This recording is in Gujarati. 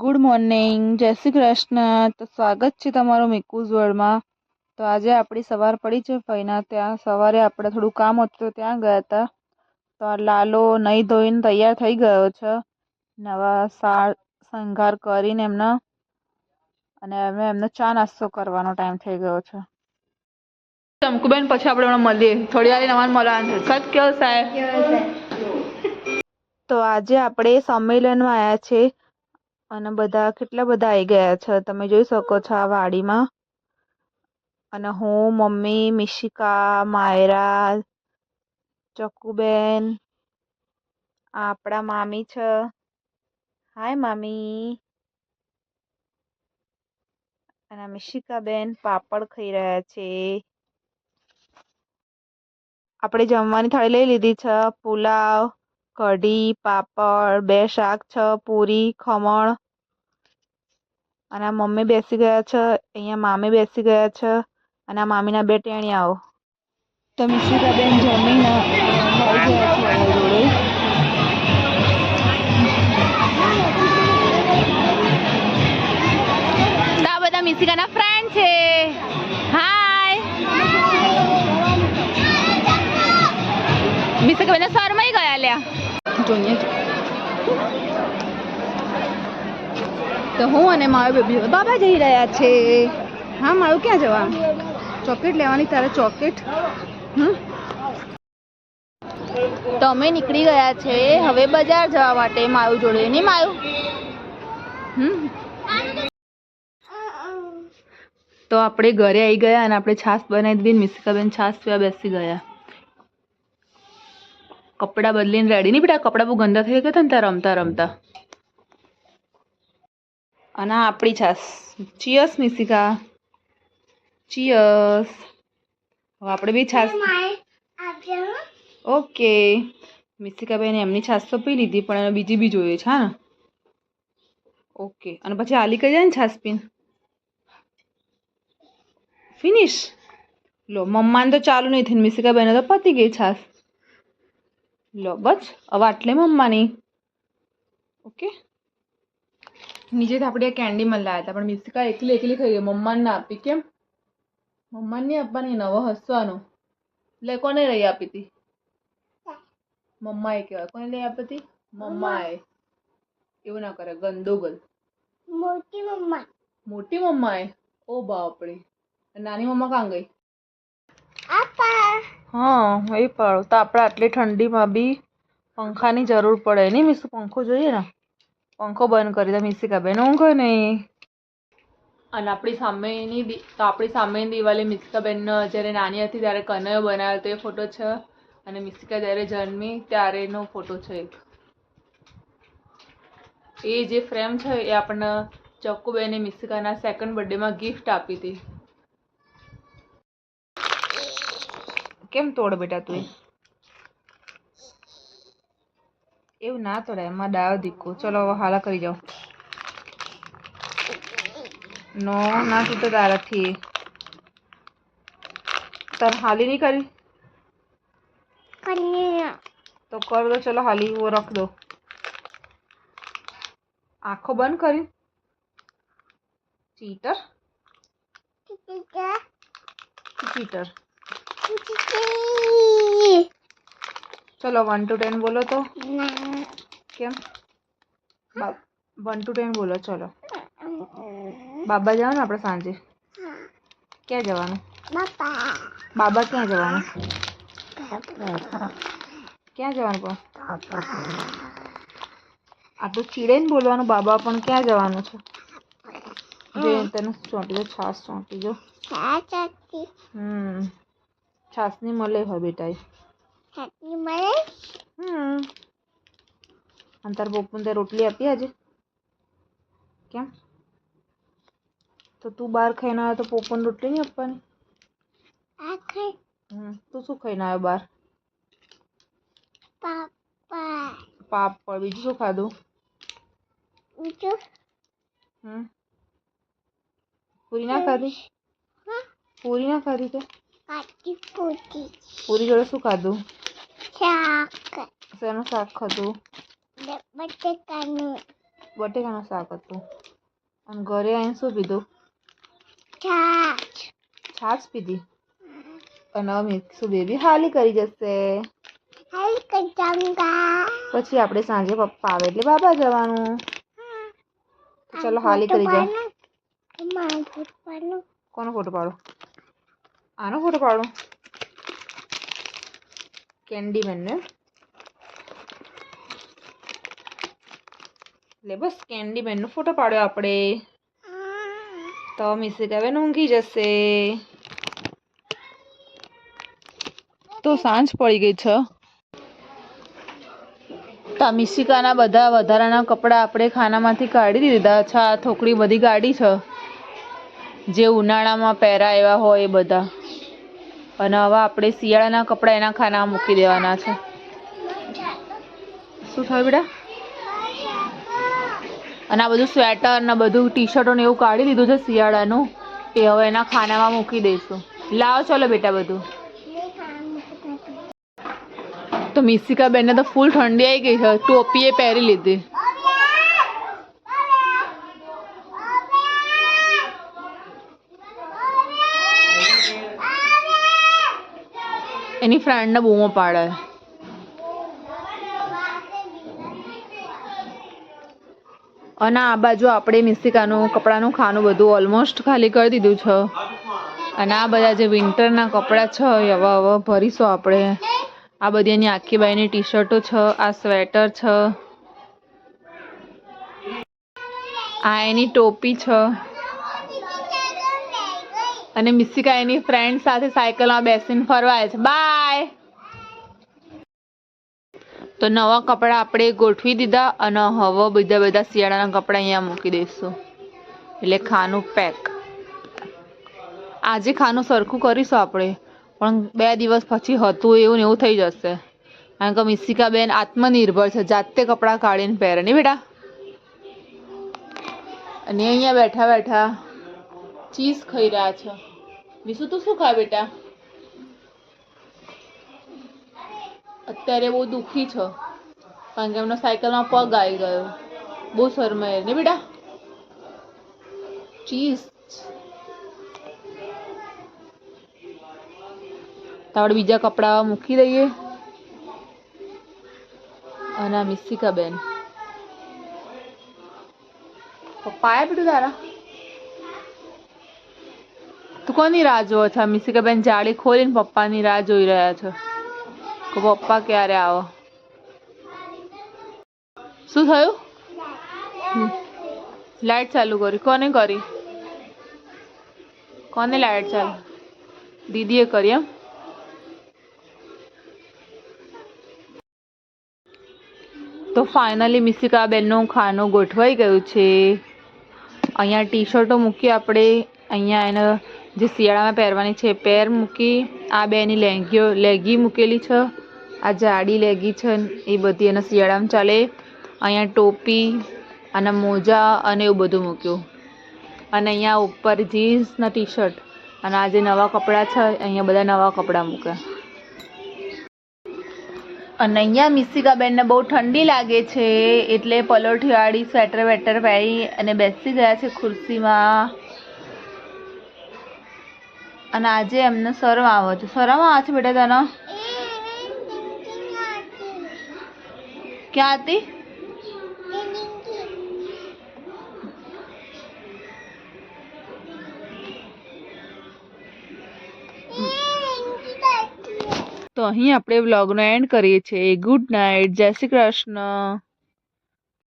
ગુડ મોર્નિંગ, જય શ્રી કૃષ્ણ. તો સ્વાગત છે તમારું મિકુઝ વર્લ્ડમાં. તો આજે આપણી સવાર પડી છે ફઈના ત્યાં. સવારે આપણે થોડું કામ હતું તો ત્યાં ગયા હતા. તો આ લાલો નહીં ધોઈને તૈયાર થઈ ગયો છે, નવા શણગાર કરીને એમના, અને હવે એમનો ચા નાસ્તો કરવાનો ટાઈમ થઈ ગયો છે. ચમકુબેન પછી આપણે મળીએ થોડી વાર નવા મળવાનું છે. સત કેવો સાહેબ. તો આજે આપણે સંમેલનમાં આવ્યા છે અને બધા કેટલા બધા આવી ગયા છે તમે જોઈ શકો છો આ વાડીમાં. અને હું, મમ્મી, મિશિકા, માયરા, ચકુબેન, આપણા મામી છે. હાય મામી. અને મિશિકા બેન પાપડ ખાઈ રહ્યા છે. આપણે જમવાની થાળી લઈ લીધી છે. પુલાવ, કઢી, પાપડ, 2 શાક છે, પૂરી, ખમણ. અને આ મમ્મી બેસી ગયા છે, અહીંયા મામી બેસી ગયા છે, અને આ મામીના 2 ટેણિયાઓ. તો મિશિકા બેન જમીને ખાઈ ગયા છે એમની જોડે. તો આ બધા મિશિકાના ફ્રેન્ડ છે. હાય. મિશિકા બેન શરમાઈ ગયા લ્યા. જોઈએ તો હું અને મારો બેબી બાબા જઈ રહ્યા છે. હા, મારું ક્યાં જવા? ચોકલેટ લેવાની તારે ચોકલેટ. તો અમે નીકળી ગયા છે હવે બજાર જવા માટે મારું જોડે. નહીં મારું? તો આપણે ઘરે આવી ગયા અને આપણે છાશ બનાવી દીધી. મિશિકાબેન છાશ પીવા બેસી ગયા. કપડાં બદલીને રેડી. નહીં બેટા, કપડાં બહુ ગંદા થઈ ગયા હતા ને ત્યાં રમતા રમતા. અને આપણી છાશ. Cheers Mishika, cheers. હવે આપણે બી છાશ. ઓકે. મિશિકાબેન એમની છાશ તો પી લીધી પણ બીજી બી જોઈએ છે. હા ને? ઓકે. અને પછી આલી કઈ જાય ને છાશ પીને. ફિનિશ. લો, મમ્માને તો ચાલુ નહીં થઈને મિશિકાબેને તો પતી ગઈ છાશ. લો બસ હવે આટલે મમ્માની. ઓકે. નીચેથી આપણે કેન્ડી માં લાવ્યા હતા પણ મિશિકા એકલી એકલી ખાઈ ગઈ. મમ્માને ના આપી. કેમ? મમ્માને નહીં આપવાની, નવો હસવાનો. એટલે કોને લઈ આપી હતી? મમ્માએ કહેવાય. કોને લઈ આપી હતી? મમ્માએ. એવું ના કરે, ગંદો ગલ. મોટી મમ્મા. મોટી મમ્માએ. ઓ બાપરે. નાની મમ્મા કાં ગઈ? હા, એ પણ તો આપણે આટલી ઠંડીમાં બી પંખાની જરૂર પડે નહીં મિશુ? પંખો જોઈએ ને. પંખો બંધ કરી દે મિશિકાબેન ઊંઘે નહીં. અને આપણી સામેની દિવાલે મિશિકાબેનનો જ્યારે નાની હતી ત્યારે કનૈયો બનાવ્યો તો એ ફોટો છે. અને મિશિકા જ્યારે જન્મી ત્યારેનો ફોટો છે. એ જે ફ્રેમ છે એ આપણને ચક્કુબેને મિશિકાના 2nd બર્થડેમાં ગિફ્ટ આપી હતી. કેમ તોડ બેટા તું? એવું ના તોડાય, એમાં ડાયો દીકો. ચલો હવે હાલા કરી જાઓ. નો ના તૂટે તારાથી. તાર હાલી નહીં કરી તો કર દો. ચલો હાલી वो रख दो. આંખો બંધ કરી. ચીટર ચીટર. ચલો 1 to 10 બોલો તો. કેમ? 1 to 10 બોલો. ચલો બાબા જવાનું આપણે સાંજે. ક્યાં જવાનું? બાબા ક્યાં જવાનું? ક્યાં જવાનું પણ? આટલું ચીડે ને બોલવાનું. બાબા પણ ક્યાં જવાનું છે? જે તને ચોંટી જો, છાશ ચોંટી જો. છાશ ની મળે હવે બેટા. અને તાર પપ્પાને તે રોટલી આપી આજે? કેમ? તો તું બહાર ખાઈને આવ્યો તો પપ્પાને રોટલી નહીં આપવાની? તું શું ખાઈને આવ્યો બહાર? પાપડ. બીજું શું ખાધું? પૂરી ના ખાધી? પૂરી ના ખાધી તે? પૂરી જોડે શું ખાધું? શેનું શાક ખાધું? બટેકાનું. બટેકાનું શાક હતું. અને ઘરે આવીને શું પીધું? છાશ પીધી. અને મિક્સુ બેબી હાલી કરી જશે. પછી આપણે સાંજે પપ્પા આવે એટલે બાબા જવાનું. ચલો હાલી કરી જાઓ. કોનો ફોટો પાડો? આનો ફોટો પાડો. કેન્ડીમેન ને લે બસ કેન્ડીમેન નો ફોટો પાડ્યો આપણે. તો મિસિકા બેન ઊંઘી જશે. તો સાંજ પડી ગઈ છે. તો મિશિકાના બધા વધારાના કપડાં આપણે ખાનામાંથી કાઢી દીધા છે. આ થોકડી બધી કાઢી છે જે ઉનાળામાં પહેરાય એવા હોય એ બધા. અને હવે આપણે શિયાળાના કપડાં એના ખાનામાં મૂકી દેવાના છે. શું થયું બેટા? અને આ બધું સ્વેટર ને બધું ટી શર્ટો ને એવું કાઢી દીધું છે શિયાળાનું. એ હવે એના ખાનામાં મૂકી દઈશું. લાવો ચલો બેટા બધું. તો મિશિકા બેનને તો ફૂલ ઠંડી આવી ગઈ છે. ટોપીએ પહેરી લીધી. એની ફ્રેન્ડને બૂમો પાડે. અને આ બાજુ આપણે મિશિકાનું કપડાનું ખાનું બધું ઓલમોસ્ટ ખાલી કરી દીધું છે. અને આ બધા જે વિન્ટરના કપડાં છે એ હવે ભરીશું આપણે. આ બધી એની આખી બાઈની ટી શર્ટો છે. આ સ્વેટર છે. આ એની ટોપી છે. અને મિશિકા એની ફ્રેન્ડ સાથે સાયકલમાં બેસીને ફરવા આવે છે. બાય. તો નવા કપડાં આપણે ગોઠવી દીધા. અને હવે બધા શિયાળાના કપડાં અહીંયા મૂકી દઈશું. એટલે ખાનું પેક. આજે ખાનું સરખું કરીશું આપણે. પણ 2 દિવસ પછી હતું એવું ને એવું થઈ જશે. કારણ કે મિશિકા બેન આત્મનિર્ભર છે. જાતે કપડાં કાઢીને પહેરે નહીં બેટા. અને અહીંયા બેઠા બેઠા ચીઝ ખાઈ રહ્યા છે. વિશુ તું શું ખાય બેટા? અત્યારે બહુ દુઃખી છે કારણ કે એમનો સાયકલમાં પગ આવી ગયો. બહુ શરમાય ને બેટા. ચીઝ તો આપણે બીજા કપડાં મૂકી દઈએ. અને આ મિશિકા બેન પપ્પા આયા બેટું તારા? તું કોની રાહ જોવો છે? મિશિકા બેન જાળી ખોલીને પપ્પાની રાહ જોઈ રહ્યા છે કે પપ્પા ક્યારે આવો. શું થયું? લાઈટ ચાલુ કરી? કોને કરી? કોને લાઈટ ચાલુ? દીદીએ કરી એમ? તો ફાઇનલી મિશિકા બેનનું ખાનું ગોઠવાઈ ગયું છે. અહીંયા ટી શર્ટો મૂકી આપણે. અહીંયા એને જે શિયાળામાં પહેરવાની છે પેર મૂકી. આ બેની લેગી મૂકેલી છે. આ જાડી લેગી છે એ બધી એને શિયાળામાં ચાલે. અહીંયા ટોપી અને મોજા અને એવું બધું મૂક્યું. અને અહીંયા ઉપર જીન્સ ને ટી શર્ટ. અને આ જે નવા કપડાં છે અહીંયા બધા નવા કપડાં મૂક્યા. અને અહીંયા મિશિકા બેનને બહુ ઠંડી લાગે છે એટલે પલોઠીવાળી સ્વેટર વેટર પહેરી અને બેસી ગયા છે ખુરશીમાં. અને આજે એમને શરમ આવે છે. શરમ આવે છે બેટા તને? ક્યાં હતી? તો અહીં આપણે વ્લોગનો એન્ડ કરીએ છીએ. Good night. જય શ્રી કૃષ્ણ.